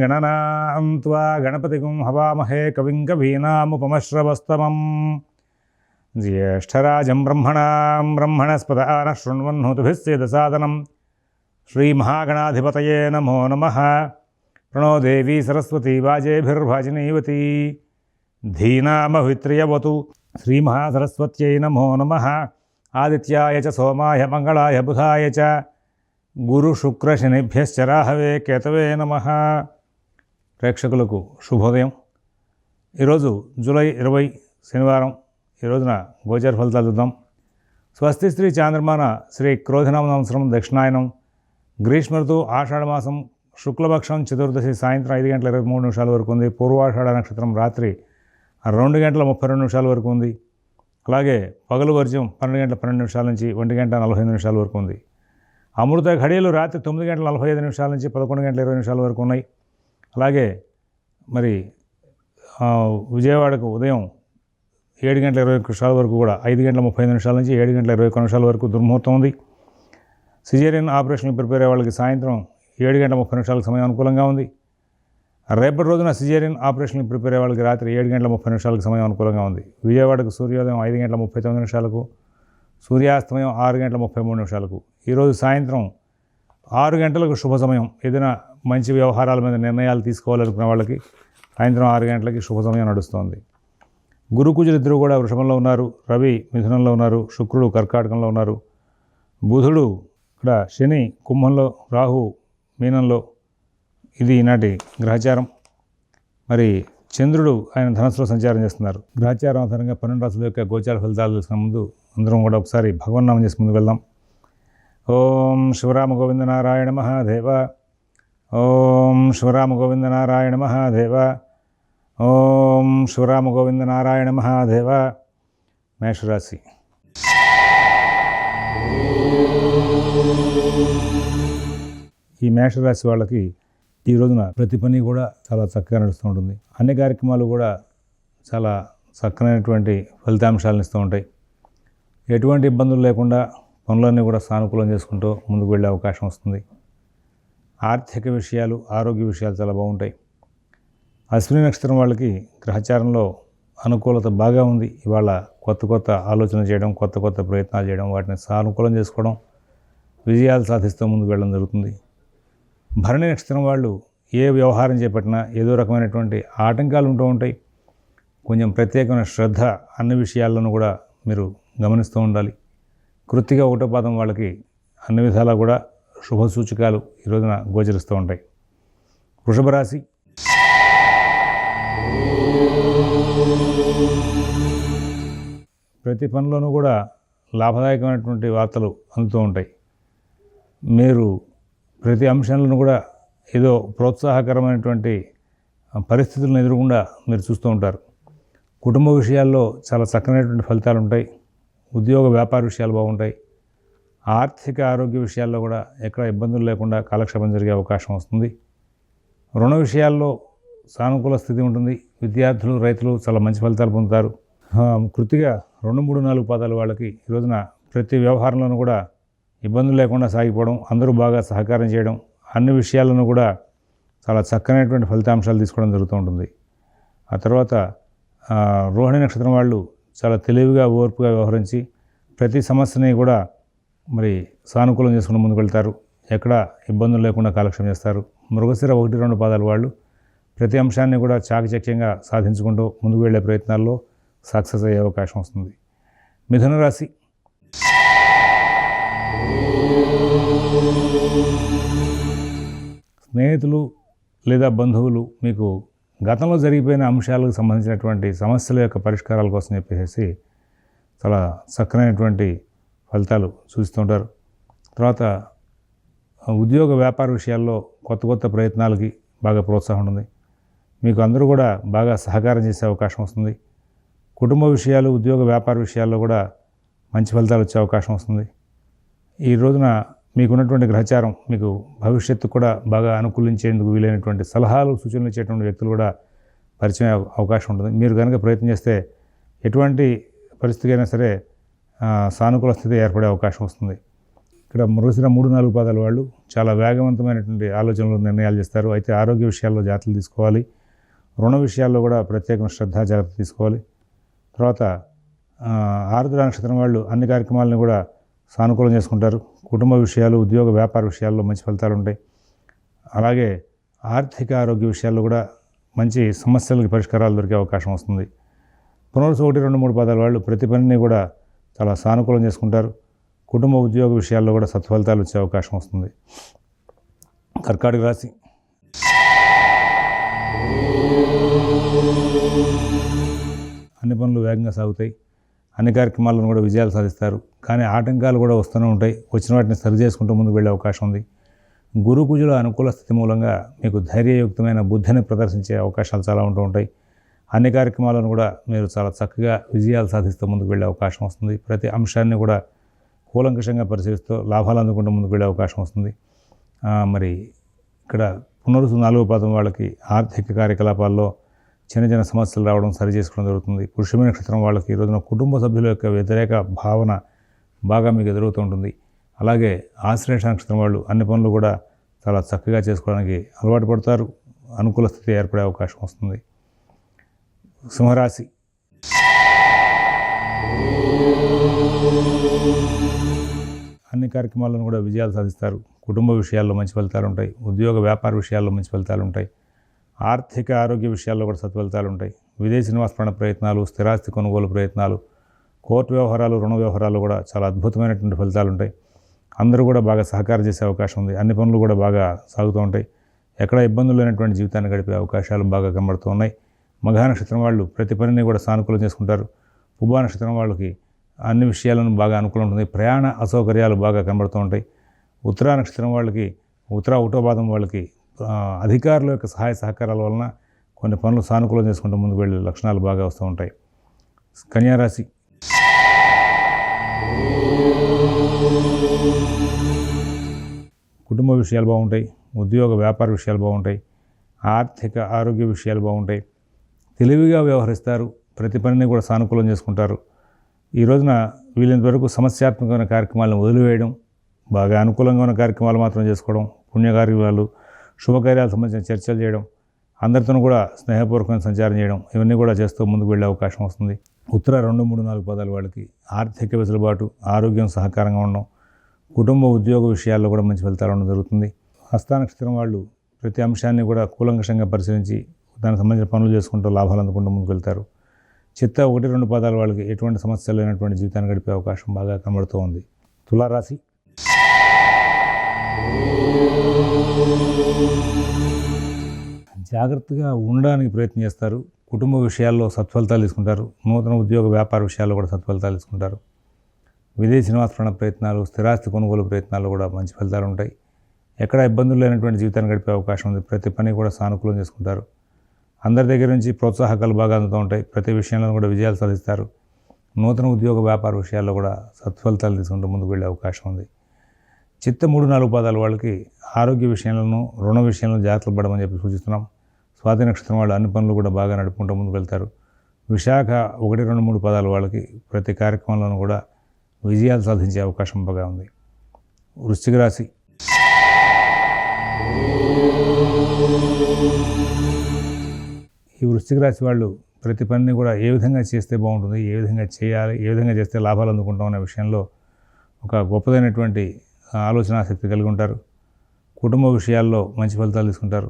గణనాం త్వా గణపతిగుం హవామహే కవిం కవీనాముపమశ్రవస్తమం జ్యేష్ఠరాజం బ్రహ్మణస్పదాన శృణ్వన్నోతుభిస్సేదసాదనం శ్రీమహాగణాధిపతయే నమో నమః. ప్రణో దేవీ సరస్వతీ వాజేభిర్వాజినీవతి ధీనామవిత్రియవతు. శ్రీమహాసరస్వత్యై నమో నమః. ఆదిత్యాయ చ సోమాయ మంగళాయ బుధాయ చ గురుశుక్రశనిభ్యశ్చ రాహవే కేతవే నమః. ప్రేక్షకులకు శుభోదయం. ఈరోజు జూలై 20 శనివారం. ఈ రోజున గోచర ఫలితాలు చూద్దాం. స్వస్తి శ్రీ చాంద్రమాన శ్రీ క్రోధినామ సంవత్సరం దక్షిణాయనం గ్రీష్మ ఋతువు ఆషాఢమాసం శుక్లపక్షం చతుర్దశి సాయంత్రం 5:23 వరకు ఉంది. పూర్వాషాఢ నక్షత్రం రాత్రి 2:32 వరకు ఉంది. అలాగే పగలు వర్జ్యం 12:12 నుంచి 1:45 వరకు ఉంది. అమృత ఘడియలు రాత్రి 9:45 నుంచి 11:20 వరకు ఉన్నాయి. అలాగే మరి విజయవాడకు ఉదయం 7:20 వరకు కూడా 5:35 నుంచి 7:21 వరకు దుర్ముహూర్తం ఉంది. సిజేరియన్ ఆపరేషన్ ప్రిపేర్ అయ్యే వాళ్ళకి సాయంత్రం 7:30 సమయం అనుకూలంగా ఉంది. రేపటి రోజున సిజేరియన్ ఆపరేషన్ ప్రిపేర్ అయ్యే వాళ్ళకి రాత్రి 7:30 సమయం అనుకూలంగా ఉంది. విజయవాడకు సూర్యోదయం 5:39, సూర్యాస్తమయం 6:33. ఈరోజు సాయంత్రం 6 గంటలకు శుభ సమయం. ఏదైనా మంచి వ్యవహారాల మీద నిర్ణయాలు తీసుకోవాలనుకున్న వాళ్ళకి సాయంత్రం 6 గంటలకి శుభ సమయం నడుస్తుంది. గురు కుజులు ఇద్దరు కూడా వృషభంలో ఉన్నారు, రవి మిథునంలో ఉన్నారు, శుక్రుడు కర్కాటకంలో ఉన్నారు, బుధుడు ఇక్కడ, శని కుంభంలో, రాహు మీనంలో. ఇది ఈనాటి గ్రహచారం. మరి చంద్రుడు ఆయన ధనస్సులో సంచారం చేస్తున్నారు. గ్రహచారం ఆధారంగా 12 రాశుల యొక్క గోచార ఫలితాలు తెలుసుకునే ముందు అందరం కూడా ఒకసారి భగవన్నామం చేసి ముందుకు వెళ్దాం. ఓం శివరామ గోవింద నారాయణ మహాదేవ. ఓం శివరామ గోవింద నారాయణ మహాదేవ. ఓం శివరామ గోవింద నారాయణ మహాదేవ. మేషరాశి. ఈ మేషరాశి వాళ్ళకి ఈ రోజున ప్రతి పని కూడా చాలా చక్కగా నడుస్తూ ఉంటుంది. అన్ని కార్యక్రమాలు కూడా చాలా చక్కనైనటువంటి ఫలితాంశాలను ఇస్తూ ఉంటాయి. ఎటువంటి ఇబ్బందులు లేకుండా పనులన్నీ కూడా సానుకూలం చేసుకుంటూ ముందుకు వెళ్ళే అవకాశం వస్తుంది. ఆర్థిక విషయాలు, ఆరోగ్య విషయాలు చాలా బాగుంటాయి. అశ్విని నక్షత్రం వాళ్ళకి గ్రహచారంలో అనుకూలత బాగా ఉంది. ఇవాళ కొత్త ఆలోచన చేయడం, కొత్త ప్రయత్నాలు చేయడం, వాటిని సానుకూలం చేసుకోవడం, విజయాలు సాధిస్తూ ముందుకు వెళ్ళడం జరుగుతుంది. భరణి నక్షత్రం వాళ్ళు ఏ వ్యవహారం చేపట్టినా ఏదో రకమైనటువంటి ఆటంకాలు ఉంటూ ఉంటాయి. కొంచెం ప్రత్యేకమైన శ్రద్ధ అన్ని విషయాల్లోనూ కూడా మీరు గమనిస్తూ ఉండాలి. కృత్తిక 1వ పాదం వాళ్ళకి అన్ని విధాలా కూడా శుభ సూచకాలు ఈ రోజున గోచరిస్తూ ఉంటాయి. వృషభ రాశి. ప్రతి పనిలోనూ కూడా లాభదాయకమైనటువంటి వార్తలు అందుతూ ఉంటాయి. మీరు ప్రతి అంశాలను కూడా ఏదో ప్రోత్సాహకరమైనటువంటి పరిస్థితులను ఎదురకుండా మీరు చూస్తూ ఉంటారు. కుటుంబ విషయాల్లో చాలా చక్కనైనటువంటి ఫలితాలు ఉంటాయి. ఉద్యోగ వ్యాపార విషయాలు బాగుంటాయి. ఆర్థిక ఆరోగ్య విషయాల్లో కూడా ఎక్కడ ఇబ్బందులు లేకుండా కాలక్షేపం జరిగే అవకాశం వస్తుంది. రుణ విషయాల్లో సానుకూల స్థితి ఉంటుంది. విద్యార్థులు, రైతులు చాలా మంచి ఫలితాలు పొందుతారు. కృతిగా 2, 3, 4 పాదాలు వాళ్ళకి ఈ రోజున ప్రతి వ్యవహారంలోనూ కూడా ఇబ్బందులు లేకుండా సాగిపోవడం, అందరూ బాగా సహకారం చేయడం, అన్ని విషయాలను కూడా చాలా చక్కనైనటువంటి ఫలితాంశాలు తీసుకోవడం జరుగుతూ ఉంటుంది. ఆ తర్వాత రోహిణి నక్షత్రం వాళ్ళు చాలా తెలివిగా, ఓర్పుగా వ్యవహరించి ప్రతి సమస్యని కూడా మరి సానుకూలం చేసుకుని ముందుకు వెళ్తారు. ఎక్కడ ఇబ్బందులు లేకుండా కాలక్షేపం చేస్తారు. మృగశిర 1, 2 పాదాలు వాళ్ళు ప్రతి అంశాన్ని కూడా చాకచక్యంగా సాధించుకుంటూ ముందుకు వెళ్ళే ప్రయత్నాల్లో సక్సెస్ అయ్యే అవకాశం వస్తుంది. మిథున రాశి. స్నేహితులు లేదా బంధువులు మీకు గతంలో జరిగిపోయిన అంశాలకు సంబంధించినటువంటి సమస్యల యొక్క పరిష్కారాల కోసం చెప్పేసి చాలా చక్కనైనటువంటి ఫలితాలు చూస్తుంటారు. తర్వాత ఉద్యోగ వ్యాపార విషయాల్లో కొత్త ప్రయత్నాలకి బాగా ప్రోత్సాహం ఉంటుంది. మీకు అందరూ కూడా బాగా సహకారం చేసే అవకాశం వస్తుంది. కుటుంబ విషయాలు, ఉద్యోగ వ్యాపార విషయాల్లో కూడా మంచి ఫలితాలు వచ్చే అవకాశం వస్తుంది. ఈ రోజున మీకున్నటువంటి గ్రహచారం మీకు భవిష్యత్తు కూడా బాగా అనుకూలించేందుకు వీలైనటువంటి సలహాలు, సూచనలు ఇచ్చేటువంటి వ్యక్తులు కూడా పరిచయం అవకాశం ఉంటుంది. మీరు కనుక ప్రయత్నం చేస్తే ఎటువంటి పరిస్థితి అయినా సరే సానుకూల స్థితి ఏర్పడే అవకాశం వస్తుంది. ఇక ఇక్కడ మృగశిర 3-4 పాదాల వాళ్ళు చాలా వేగవంతమైనటువంటి ఆలోచనలు నిర్ణయాలు చేస్తారు. అయితే ఆరోగ్య విషయాల్లో జాగ్రత్తలు తీసుకోవాలి. రుణ విషయాల్లో కూడా ప్రత్యేకమైన శ్రద్ధ జాగ్రత్త తీసుకోవాలి. తర్వాత ఆరుద్ర నక్షత్రం వాళ్ళు అన్ని కార్యక్రమాలను కూడా సానుకూలం చేసుకుంటారు. కుటుంబ విషయాలు, ఉద్యోగ వ్యాపార విషయాల్లో మంచి ఫలితాలు ఉంటాయి. అలాగే ఆర్థిక ఆరోగ్య విషయాల్లో కూడా మంచి సమస్యలకు పరిష్కారాలు దొరికే అవకాశం వస్తుంది. పునరుసు 1, 2, 3 పాదాల వాళ్ళు ప్రతి పనిని కూడా చాలా సానుకూలం చేసుకుంటారు. కుటుంబ ఉద్యోగ విషయాల్లో కూడా సత్ఫలితాలు వచ్చే అవకాశం వస్తుంది. కర్కాటక రాశి. అన్ని పనులు వేగంగా సాగుతాయి. అన్ని కార్యక్రమాలను కూడా విజయాలు సాధిస్తారు. కానీ ఆటంకాలు కూడా వస్తూనే ఉంటాయి. వచ్చిన వాటిని సరి చేసుకుంటూ ముందుకు వెళ్ళే అవకాశం ఉంది. గురు కుజుల అనుకూల స్థితి మూలంగా మీకు ధైర్యయుక్తమైన బుద్ధిని ప్రదర్శించే అవకాశాలు చాలా ఉంటూ ఉంటాయి. అన్ని కార్యక్రమాలను కూడా మీరు చాలా చక్కగా విజయాలు సాధిస్తూ ముందుకు వెళ్ళే అవకాశం వస్తుంది. ప్రతి అంశాన్ని కూడా కూలంకషంగా పరిశీలిస్తూ లాభాలు అందుకుంటూ ముందుకు వెళ్ళే అవకాశం వస్తుంది. మరి ఇక్కడ పునరుసు 4వ పాదం వాళ్ళకి ఆర్థిక కార్యకలాపాల్లో చిన్న చిన్న సమస్యలు రావడం సరి చేసుకోవడం జరుగుతుంది. పురుషుని నక్షత్రం వాళ్ళకి ఈ రోజున కుటుంబ సభ్యుల యొక్క వ్యతిరేక భావన బాగా మీకు ఎదురవుతూ ఉంటుంది. అలాగే ఆశ్లేష నక్షత్రం వాళ్ళు అన్ని పనులు కూడా చాలా చక్కగా చేసుకోవడానికి అలవాటు పడతారు. అనుకూల స్థితి ఏర్పడే అవకాశం వస్తుంది. సింహరాశి. అన్ని కార్యక్రమాలను కూడా విజయాలు సాధిస్తారు. కుటుంబ విషయాల్లో మంచి ఫలితాలు ఉంటాయి. ఉద్యోగ వ్యాపార విషయాల్లో మంచి ఫలితాలు ఉంటాయి. ఆర్థిక ఆరోగ్య విషయాల్లో కూడా సత్ఫలితాలు ఉంటాయి. విదేశీ నివాస ప్రయత్నాలు, స్థిరాస్తి కొనుగోలు ప్రయత్నాలు, కోర్టు వ్యవహారాలు, రుణ వ్యవహారాలు కూడా చాలా అద్భుతమైనటువంటి ఫలితాలు ఉంటాయి. అందరూ కూడా బాగా సహకారం చేసే అవకాశం ఉంది. అన్ని పనులు కూడా బాగా సాగుతూ ఉంటాయి. ఎక్కడ ఇబ్బందులు లేనటువంటి జీవితాన్ని గడిపే అవకాశాలు బాగా కనబడుతూ ఉన్నాయి. మఘా నక్షత్రం వాళ్ళు ప్రతి పనిని కూడా సానుకూలం చేసుకుంటారు. పుబ్బా నక్షత్రం వాళ్ళకి అన్ని విషయాలను బాగా అనుకూలం ఉంటుంది. ప్రయాణ అసౌకర్యాలు బాగా కనబడుతూ ఉంటాయి. ఉత్తరా నక్షత్రం వాళ్ళకి, ఉత్తరా ఒకటో పాదం వాళ్ళకి అధికారుల యొక్క సహాయ సహకారాల వలన కొన్ని పనులు సానుకూలం చేసుకుంటూ ముందుకు వెళ్ళే లక్షణాలు బాగా వస్తూ ఉంటాయి. కన్యారాశి. కుటుంబ విషయాలు బాగుంటాయి. ఉద్యోగ వ్యాపార విషయాలు బాగుంటాయి. ఆర్థిక ఆరోగ్య విషయాలు బాగుంటాయి. తెలివిగా వ్యవహరిస్తారు. ప్రతి పనిని కూడా సానుకూలం చేసుకుంటారు. ఈ రోజున వీలైనంత వరకు సమస్యాత్మకమైన కార్యక్రమాలను వదిలివేయడం, బాగా అనుకూలంగా ఉన్న కార్యక్రమాలు మాత్రం చేసుకోవడం, పుణ్యకార్యాలు, శుభకార్యాలకు సంబంధించిన చర్చలు చేయడం, అందరితో కూడా స్నేహపూర్వకంగా సంచారం చేయడం, ఇవన్నీ కూడా చేస్తూ ముందుకు వెళ్ళే అవకాశం వస్తుంది. ఉత్తర 2, 3, 4 పాదాల వాళ్ళకి ఆర్థిక వెసులుబాటు, ఆరోగ్యం సహకారంగా ఉండడం, కుటుంబ ఉద్యోగ విషయాల్లో కూడా మంచి ఫలితాలు ఉండడం జరుగుతుంది. హస్త నక్షత్రం వాళ్ళు ప్రతి అంశాన్ని కూడా కూలంకషంగా పరిశీలించి దానికి సంబంధించిన పనులు చేసుకుంటూ లాభాలు అందుకుంటూ ముందుకు వెళ్తారు. చిత్త 1, 2 పాదాల వాళ్ళకి ఎటువంటి సమస్యలు లేనటువంటి జీవితాన్ని గడిపే అవకాశం బాగా కనబడుతూ ఉంది. తులారాశి. జాగ్రత్తగా ఉండడానికి ప్రయత్నం చేస్తారు. కుటుంబ విషయాల్లో సత్ఫలితాలు తీసుకుంటారు. నూతన ఉద్యోగ వ్యాపార విషయాల్లో కూడా సత్ఫలితాలు తీసుకుంటారు. విదేశీ నివాస ప్రయత్నాలు, స్థిరాస్తి కొనుగోలు ప్రయత్నాలు కూడా మంచి ఫలితాలు ఉంటాయి. ఎక్కడ ఇబ్బందులు లేనటువంటి జీవితాన్ని గడిపే అవకాశం ఉంది. ప్రతి పని కూడా సానుకూలం చేసుకుంటారు. అందరి దగ్గర నుంచి ప్రోత్సాహకాలు బాగా అందుతూ ఉంటాయి. ప్రతి విషయంలో కూడా విజయాలు సాధిస్తారు. నూతన ఉద్యోగ వ్యాపార విషయాల్లో కూడా సత్ఫలితాలు తీసుకుంటూ ముందుకు వెళ్ళే అవకాశం ఉంది. చిత్త 3, 4 పాదాల వాళ్ళకి ఆరోగ్య విషయంలోనూ, రుణ విషయంలో జాగ్రత్తలు పడమని చెప్పి సూచిస్తున్నాం. స్వాతి నక్షత్రం వాళ్ళు అన్ని పనులు కూడా బాగా నడుపుకుంటూ ముందుకు వెళ్తారు. విశాఖ 1, 2, 3 పాదాల వాళ్ళకి ప్రతి కార్యక్రమంలోనూ కూడా విజయాలు సాధించే అవకాశం బాగా ఉంది. వృశ్చిక రాశి. ఈ వృశ్చిక రాశి వాళ్ళు ప్రతి పనిని కూడా ఏ విధంగా చేస్తే బాగుంటుంది, ఏ విధంగా చేయాలి, ఏ విధంగా చేస్తే లాభాలు అందుకుంటాం అనే విషయంలో ఒక గొప్పదైనటువంటి ఆలోచనాశక్తి కలిగి ఉంటారు. కుటుంబ విషయాల్లో మంచి ఫలితాలు తీసుకుంటారు.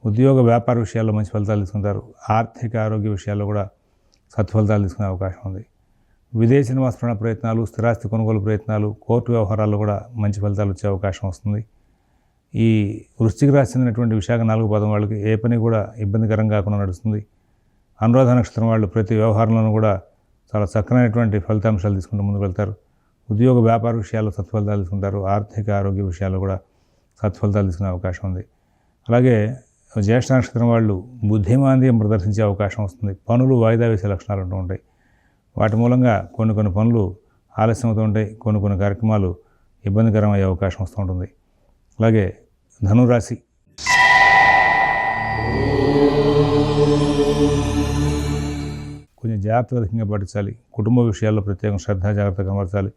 ఉద్యోగ వ్యాపార విషయాల్లో మంచి ఫలితాలు తీసుకుంటారు. ఆర్థిక ఆరోగ్య విషయాల్లో కూడా సత్ఫలితాలు తీసుకునే అవకాశం ఉంది. విదేశీ నివాస ప్రయత్నాలు, స్థిరాస్తి కొనుగోలు ప్రయత్నాలు, కోర్టు వ్యవహారాల్లో కూడా మంచి ఫలితాలు వచ్చే అవకాశం వస్తుంది. ఈ వృశ్చిక రాశి చెందినటువంటి విశాఖ 4 పాదం వాళ్ళకి ఏ పని కూడా ఇబ్బందికరంగా కాకుండా నడుస్తుంది. అనురాధ నక్షత్రం వాళ్ళు ప్రతి వ్యవహారంలోనూ కూడా చాలా చక్కనైనటువంటి ఫలితాంశాలు తీసుకుంటూ ముందుకు వెళ్తారు. ఉద్యోగ వ్యాపార విషయాల్లో సత్ఫలితాలు తీసుకుంటారు. ఆర్థిక ఆరోగ్య విషయాల్లో కూడా సత్ఫలితాలు తీసుకునే అవకాశం ఉంది. అలాగే జ్యేష్ఠ నక్షత్రం వాళ్ళు బుద్ధిమాంద్యం ప్రదర్శించే అవకాశం వస్తుంది. పనులు వాయిదా వేసే లక్షణాలు ఉంటూ ఉంటాయి. వాటి మూలంగా కొన్ని పనులు ఆలస్యం అవుతూ ఉంటాయి. కొన్ని కార్యక్రమాలు ఇబ్బందికరం అయ్యే అవకాశం వస్తూ ఉంటుంది. అలాగే ధనురాశి. కొంచెం జాగ్రత్తగా అధికంగా పాటించాలి. కుటుంబ విషయాల్లో ప్రత్యేక శ్రద్ధ జాగ్రత్త కనబరచాలి.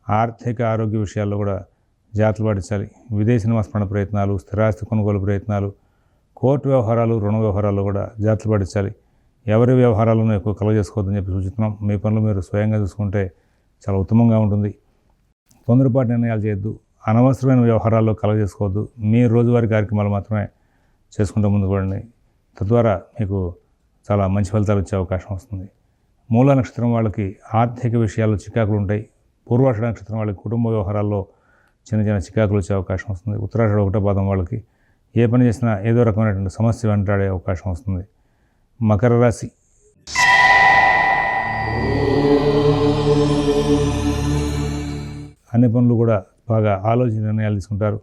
ఆర్థిక ఆరోగ్య విషయాల్లో కూడా జాగ్రత్తలు పాటించాలి. విదేశీ నివాస ప్రయత్నాలు, స్థిరాస్తి కొనుగోలు ప్రయత్నాలు, కోర్టు వ్యవహారాలు, రుణ వ్యవహారాల్లో కూడా జాగ్రత్తలు పాటించాలి. ఎవరి వ్యవహారాలను ఎక్కువ కలగజేసుకోవద్దని చెప్పి సూచిస్తున్నాం. మీ పనులు మీరు స్వయంగా చూసుకుంటే చాలా ఉత్తమంగా ఉంటుంది. తొందరపాటు నిర్ణయాలు చేయొద్దు. అనవసరమైన వ్యవహారాల్లో కలగజేసుకోవద్దు. మీ రోజువారీ కార్యక్రమాలు మాత్రమే చేసుకుంటూ ముందుకు వెళ్ళండి. తద్వారా మీకు చాలా మంచి ఫలితాలు వచ్చే అవకాశం వస్తుంది. మూల నక్షత్రం వాళ్ళకి ఆర్థిక విషయాల్లో చికాకులు ఉంటాయి. పూర్వాషాఢ నక్షత్రం వాళ్ళకి కుటుంబ వ్యవహారాల్లో చిన్న చిన్న చికాకులు వచ్చే అవకాశం వస్తుంది. ఉత్తరాషాఢ 1వ పాదం వాళ్ళకి ఏ పని చేసినా ఏదో రకమైనటువంటి సమస్య వెంటాడే అవకాశం వస్తుంది. మకర రాశి అన్ని పనులు కూడా బాగా ఆలోచించి నిర్ణయాలు తీసుకుంటారు.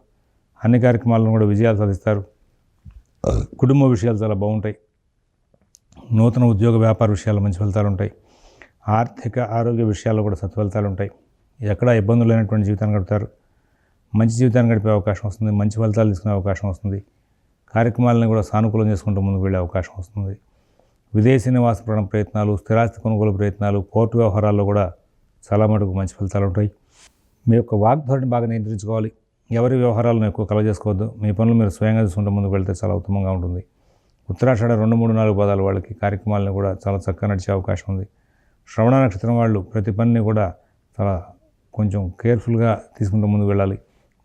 అన్ని కార్యక్రమాలను కూడా విజయాలు సాధిస్తారు. కుటుంబ విషయాలు చాలా బాగుంటాయి. నూతన ఉద్యోగ వ్యాపార విషయాల్లో మంచి ఫలితాలు ఉంటాయి. ఆర్థిక ఆరోగ్య విషయాల్లో కూడా సత్ఫలితాలు ఉంటాయి. ఎక్కడా ఇబ్బందులు లేనటువంటి జీవితాన్ని గడుపుతారు. మంచి జీవితాన్ని గడిపే అవకాశం వస్తుంది. మంచి ఫలితాలు తీసుకునే అవకాశం వస్తుంది. కార్యక్రమాలను కూడా సానుకూలం చేసుకుంటూ ముందుకు వెళ్ళే అవకాశం వస్తుంది. విదేశీ నివాస ప్రయత్నాలు, స్థిరాస్తి కొనుగోలు ప్రయత్నాలు, కోర్టు వ్యవహారాల్లో కూడా చాలా మటుకు మంచి ఫలితాలు ఉంటాయి. మీ యొక్క వాగ్ధోరణి బాగా నియంత్రించుకోవాలి. ఎవరి వ్యవహారాలను ఎక్కువ కలగజేసుకోవద్దు. మీ పనులు మీరు స్వయంగా చూసుకుంటూ ముందుకు వెళ్తే చాలా ఉత్తమంగా ఉంటుంది. ఉత్తరాషాఢ 2, 3, 4 పాదాల వాళ్ళకి కార్యక్రమాలను కూడా చాలా చక్కగా నడిచే అవకాశం ఉంది. శ్రవణ నక్షత్రం వాళ్ళు ప్రతి పనిని కూడా చాలా కొంచెం కేర్ఫుల్గా తీసుకుంటూ ముందుకు వెళ్ళాలి.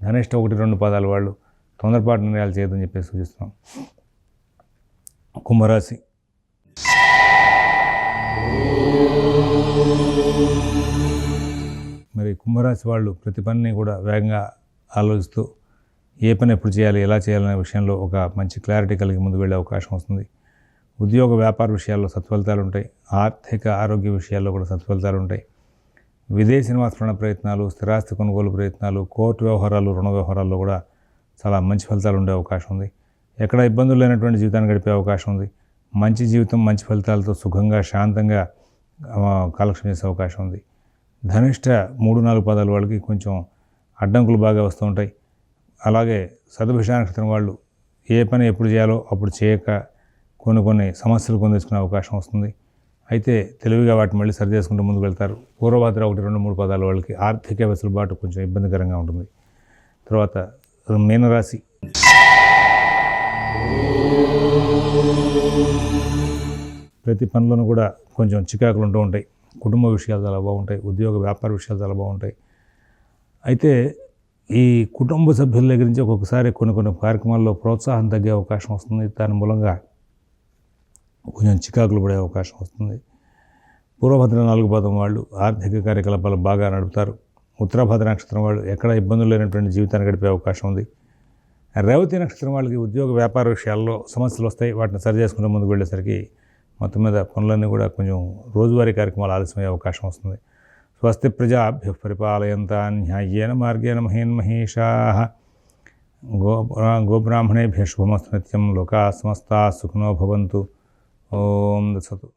ధనిష్ట 1, 2 పాదాల వాళ్ళు తొందరపాటు నిర్ణయాలు చేయొద్దని చెప్పి సూచిస్తున్నాం. కుంభరాశి మరి కుంభరాశి వాళ్ళు ప్రతి పనిని కూడా వేగంగా ఆలోచిస్తూ ఏ పని ఎప్పుడు చేయాలి, ఎలా చేయాలనే విషయంలో ఒక మంచి క్లారిటీ కలిగి ముందుకు వెళ్ళే అవకాశం వస్తుంది. ఉద్యోగ వ్యాపార విషయాల్లో సత్ఫలితాలు ఉంటాయి. ఆర్థిక ఆరోగ్య విషయాల్లో కూడా సత్ఫలితాలు ఉంటాయి. విదేశీ నివాస ప్రయత్నాలు, స్థిరాస్తి కొనుగోలు ప్రయత్నాలు, కోర్టు వ్యవహారాలు, రుణ వ్యవహారాల్లో కూడా చాలా మంచి ఫలితాలు ఉండే అవకాశం ఉంది. ఎక్కడ ఇబ్బందులు లేనటువంటి జీవితాన్ని గడిపే అవకాశం ఉంది. మంచి జీవితం, మంచి ఫలితాలతో సుఖంగా, శాంతంగా కాలక్షేపం చేసే అవకాశం ఉంది. ధనిష్ట 3, 4 పాదాల వాళ్ళకి కొంచెం అడ్డంకులు బాగా వస్తూ ఉంటాయి. అలాగే శతభిష నక్షత్రం వాళ్ళు ఏ పని ఎప్పుడు చేయాలో అప్పుడు చేయక కొన్ని సమస్యలు తెచ్చుకునే అవకాశం వస్తుంది. అయితే తెలివిగా వాటిని మళ్ళీ సరి చేసుకుంటూ ముందుకు వెళ్తారు. పూర్వభద్ర 1, 2, 3 పాదాల వాళ్ళకి ఆర్థిక వెసులుబాటు కొంచెం ఇబ్బందికరంగా ఉంటుంది. తర్వాత మీనరాశి ప్రతి పనిలోనూ కూడా కొంచెం చికాకులు ఉంటూ ఉంటాయి. కుటుంబ విషయాలు చాలా బాగుంటాయి. ఉద్యోగ వ్యాపార విషయాలు చాలా బాగుంటాయి. అయితే ఈ కుటుంబ సభ్యుల దగ్గర నుంచి ఒక్కొక్కసారి కొన్ని కార్యక్రమాల్లో ప్రోత్సాహం తగ్గే అవకాశం వస్తుంది. దాని మూలంగా కొంచెం చికాకులు పడే అవకాశం వస్తుంది. పూర్వభద్ర 4 పాదం వాళ్ళు ఆర్థిక కార్యకలాపాలు బాగా నడుపుతారు. ఉత్తరభద్ర నక్షత్రం వాళ్ళు ఎక్కడ ఇబ్బందులు లేనటువంటి జీవితాన్ని గడిపే అవకాశం ఉంది. రేవతి నక్షత్రం వాళ్ళకి ఉద్యోగ వ్యాపార విషయాల్లో సమస్యలు వస్తాయి. వాటిని సరి చేసుకుంటూ ముందుకు వెళ్ళేసరికి మొత్తం మీద పనులన్నీ కూడా కొంచెం రోజువారీ కార్యక్రమాలు ఆలస్యమయ్యే అవకాశం వస్తుంది. స్వస్తి ప్రజాభ్యః పరిపాలయంతాం న్యాయేన మార్గేణ మహీన్మహీషాః గోబ్రాహ్మణేభ్యః శుభమస్తు నిత్యం. లోకాః సమస్తాః సుఖినో భవంతు. ఓం తత్సత్.